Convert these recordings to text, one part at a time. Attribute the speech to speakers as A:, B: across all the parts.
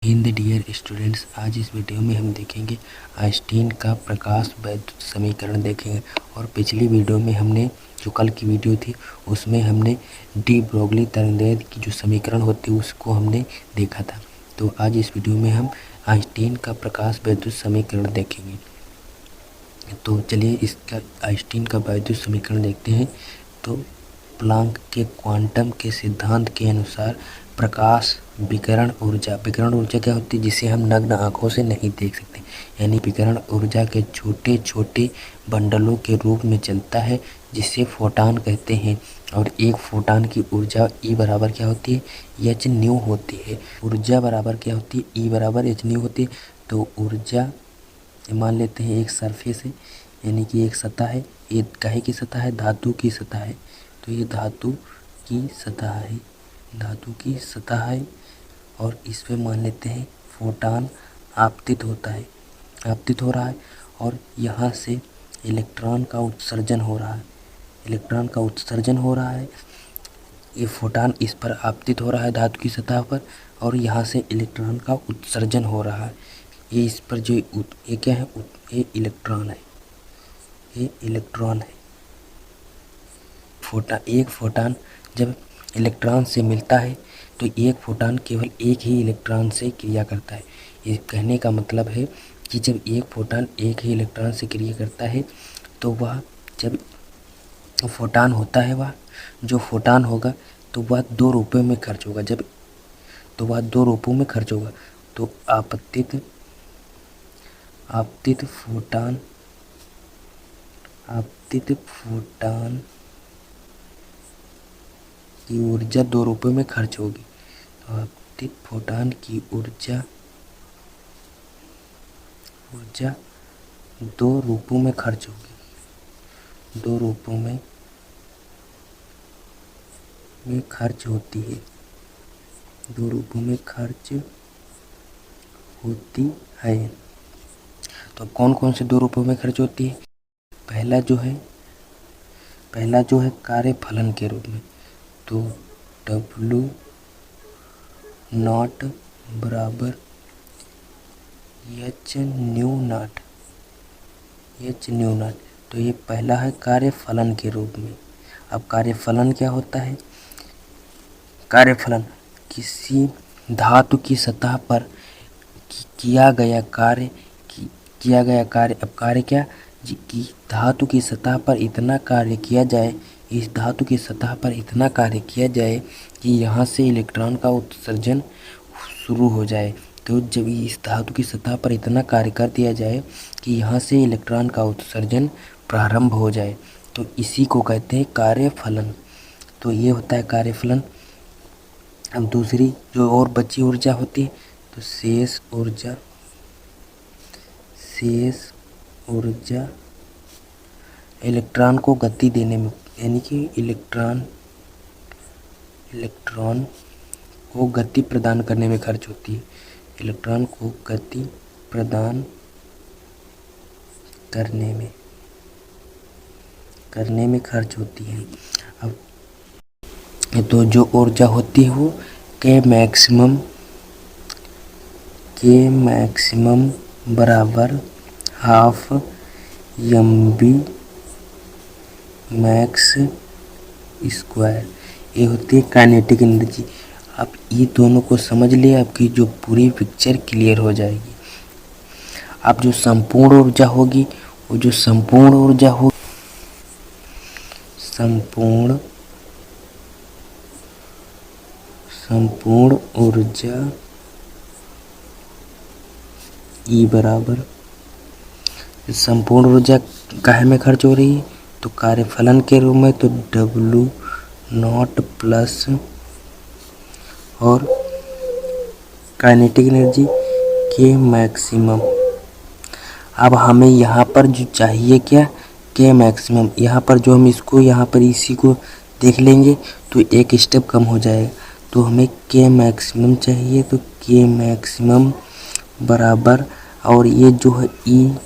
A: Hind dear students, आज इस video में हम देखेंगे आइंस्टीन का प्रकाश वैद्युत समीकरण देखेंगे। और पिछली वीडियो में हमने जो कल की वीडियो थी उसमें हमने डी ब्रोगली तरंगदैर्घ्य की जो समीकरण होती है उसको हमने देखा था। तो आज इस वीडियो में हम आइंस्टीन का प्रकाश वैद्युत समीकरण देखेंगे। तो चलिए इसका आइंस्टीन का वैद्युत समीकरण देखते हैं। तो प्लांक के क्वांटम के सिद्धांत के अनुसार प्रकाश विकिरण ऊर्जा क्या होती है, जिसे हम नग्न आंखों से नहीं देख सकते, यानी विकिरण ऊर्जा के छोटे छोटे बंडलों के रूप में चलता है, जिसे फोटान कहते हैं। और एक फोटान की ऊर्जा ई बराबर क्या होती है, एच न्यू होती है। ऊर्जा बराबर क्या होती है, ई बराबर एच न्यू होती है। तो ऊर्जा मान लेते हैं एक सरफेस है, यानी कि एक सतह है। ये काहे की सतह है, धातु की सतह है। तो ये धातु की सतह है और इस पे मान लेते हैं फोटान आपतित हो रहा है और यहाँ से इलेक्ट्रॉन का उत्सर्जन हो रहा है। ये फोटान इस पर आपतित हो रहा है धातु की सतह पर, और यहाँ से इलेक्ट्रॉन का उत्सर्जन हो रहा है। ये इस पर जो ये क्या है, ये इलेक्ट्रॉन है। एक फोटान जब इलेक्ट्रॉन से मिलता है तो एक फोटान केवल एक ही इलेक्ट्रॉन से क्रिया करता है। ये कहने का मतलब है कि जब एक फोटान एक ही इलेक्ट्रॉन से क्रिया करता है तो वह जब फोटान होता है, वह जो फोटान होगा तो वह दो रूपों में खर्च होगा। तो आपतित फोटान की ऊर्जा दो रूपों में खर्च होगी। तो आपतित फोटान की ऊर्जा दो रूपों में खर्च होगी, दो रूपों में खर्च होती है, दो रूपों में खर्च होती है। तो कौन कौन से दो रूपों में खर्च होती है, पहला जो है कार्य फलन के रूप में। तो W नॉट बराबर एच न्यू नॉट। तो ये पहला है कार्य फलन के रूप में। अब कार्य फलन क्या होता है, कार्य फलन किसी धातु की सतह पर किया गया कार्य। अब कार्य क्या, कि धातु की सतह पर इतना कार्य किया जाए, इस धातु की सतह पर इतना कार्य किया जाए कि यहाँ से इलेक्ट्रॉन का उत्सर्जन शुरू हो जाए। तो जब इस धातु की सतह पर इतना कार्य कर दिया जाए कि यहाँ से इलेक्ट्रॉन का उत्सर्जन प्रारंभ हो जाए, तो इसी को कहते हैं कार्य फलन। तो ये होता है कार्य फलन। अब दूसरी जो और बची ऊर्जा होती है, तो शेष ऊर्जा इलेक्ट्रॉन को गति देने में, यानी कि इलेक्ट्रॉन को गति प्रदान करने में खर्च होती है। इलेक्ट्रॉन को गति प्रदान करने में खर्च होती है। अब तो जो ऊर्जा होती है वो के मैक्सिमम बराबर हाफ mv मैक्स स्क्वायर, ये होती है काइनेटिक एनर्जी। आप ये दोनों को समझ लिए, आपकी जो पूरी पिक्चर क्लियर हो जाएगी। अब जो संपूर्ण ऊर्जा होगी, वो जो संपूर्ण ऊर्जा ई बराबर, संपूर्ण ऊर्जा काहे में खर्च हो रही है, तो कार्य फलन के रूप में। तो W नॉट प्लस और काइनेटिक एनर्जी के मैक्सिमम। अब हमें यहाँ पर जो चाहिए क्या, के मैक्सिमम। यहाँ पर जो हम इसको यहाँ पर इसी को देख लेंगे तो एक स्टेप कम हो जाएगा। तो हमें के मैक्सिमम चाहिए, तो के मैक्सिमम बराबर, और ये जो है ई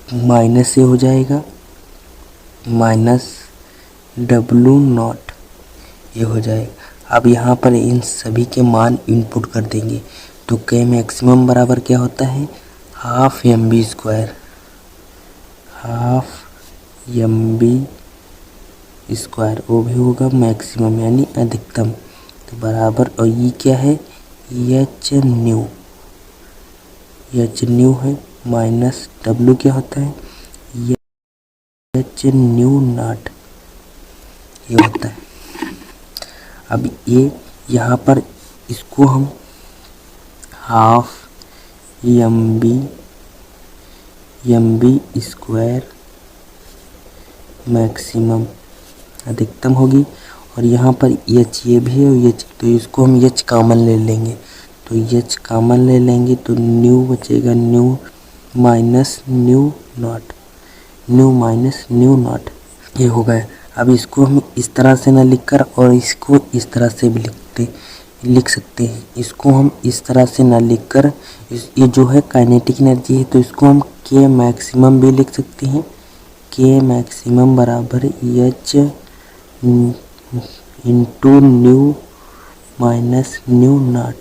A: माइनस से हो जाएगा, माइनस W नॉट, ये हो जाएगा। अब यहाँ पर इन सभी के मान इनपुट कर देंगे। तो के मैक्सिमम बराबर क्या होता है, half mb square, half mb square, वो भी होगा मैक्सिमम यानी अधिकतम। तो बराबर, और ये क्या है, एच न्यू, एच न्यू है, माइनस डब्ल्यू क्या होता है, एच न्यू नॉट, ये होता है। अब ये यहाँ पर इसको हम हाफ mb स्क्वायर मैक्सिमम, अधिकतम होगी, और यहाँ पर एच ये भी है और एच, तो इसको हम एच कॉमन ले लेंगे। तो एच कॉमन ले लेंगे तो न्यू बचेगा, new minus new not, new minus new not, ये हो गया। अब इसको हम इस तरह से ना लिखकर और इसको इस तरह से भी लिख सकते हैं। इसको हम इस तरह से ना लिखकर, ये जो है काइनेटिक एनर्जी है, तो इसको हम के मैक्सिमम भी लिख सकते हैं। के मैक्सिमम बराबर H into new minus new not.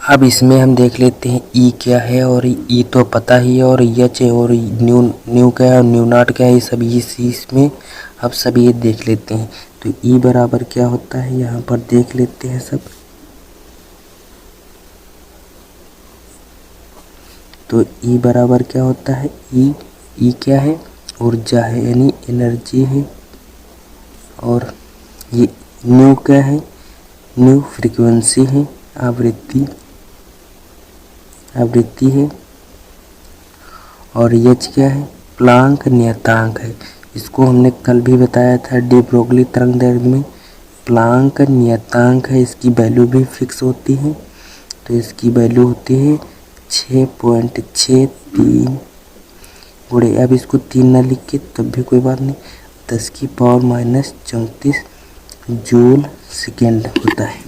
A: अब इसमें हम देख लेते हैं ई क्या है, और ई तो पता ही है, और एच और न्यू क्या है और न्यू नॉट क्या है, ये सब इसमें अब सब ये देख लेते हैं। तो ई बराबर क्या होता है, यहाँ पर देख लेते हैं सब। तो ई बराबर क्या होता है, ई क्या है, ऊर्जा है यानी एनर्जी है, और ये न्यू क्या है, न्यू फ्रीक्वेंसी है, आवृत्ति है, और एच क्या है, प्लांक नियतांक है। इसको हमने कल भी बताया था डी ब्रोगली तरंगदैर्घ्य में, प्लांक नियतांक है, इसकी वैल्यू भी फिक्स होती है। तो इसकी वैल्यू होती है 6.63 गुणे, अब इसको 3 ना लिख के तब भी कोई बात नहीं, 10 की पावर माइनस 34 जूल सेकेंड होता है।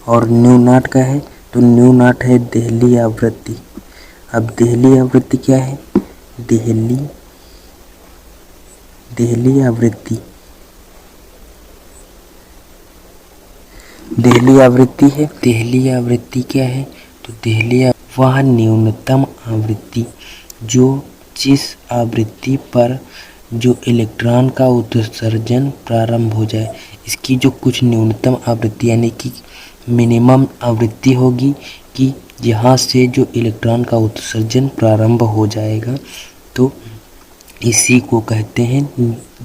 A: और न्यू नॉट का है, तो न्यू नॉट है देहली आवृत्ति। अब देहली आवृत्ति क्या है, देहली आवृत्ति, देहली आवृत्ति है। देहली आवृत्ति क्या है, तो देहली वह न्यूनतम आवृत्ति जो जिस आवृत्ति पर जो इलेक्ट्रॉन का उत्सर्जन प्रारंभ हो जाए, इसकी जो कुछ न्यूनतम आवृत्ति यानी कि मिनिमम आवृत्ति होगी कि यहाँ से जो इलेक्ट्रॉन का उत्सर्जन प्रारंभ हो जाएगा, तो इसी को कहते हैं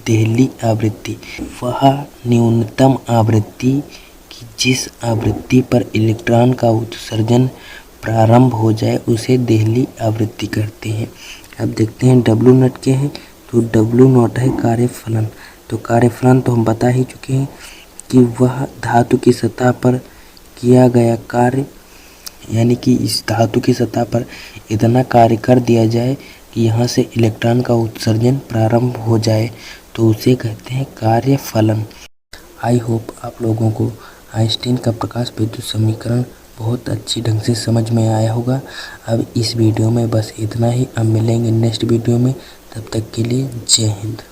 A: देहली आवृत्ति। वह न्यूनतम आवृत्ति कि जिस आवृत्ति पर इलेक्ट्रॉन का उत्सर्जन प्रारंभ हो जाए उसे देहली आवृत्ति कहते हैं। अब देखते हैं डब्ल्यू नॉट क्या है, तो डब्ल्यू नॉट है कार्यफलन। तो कार्यफलन तो हम बता ही चुके हैं कि वह धातु की सतह पर किया गया कार्य, यानी कि इस धातु की सतह पर इतना कार्य कर दिया जाए कि यहाँ से इलेक्ट्रॉन का उत्सर्जन प्रारंभ हो जाए, तो उसे कहते हैं कार्यफलन। आई होप आप लोगों को आइंस्टीन का प्रकाश विद्युत समीकरण बहुत अच्छी ढंग से समझ में आया होगा। अब इस वीडियो में बस इतना ही, अब मिलेंगे नेक्स्ट वीडियो में, तब तक के लिए जय हिंद।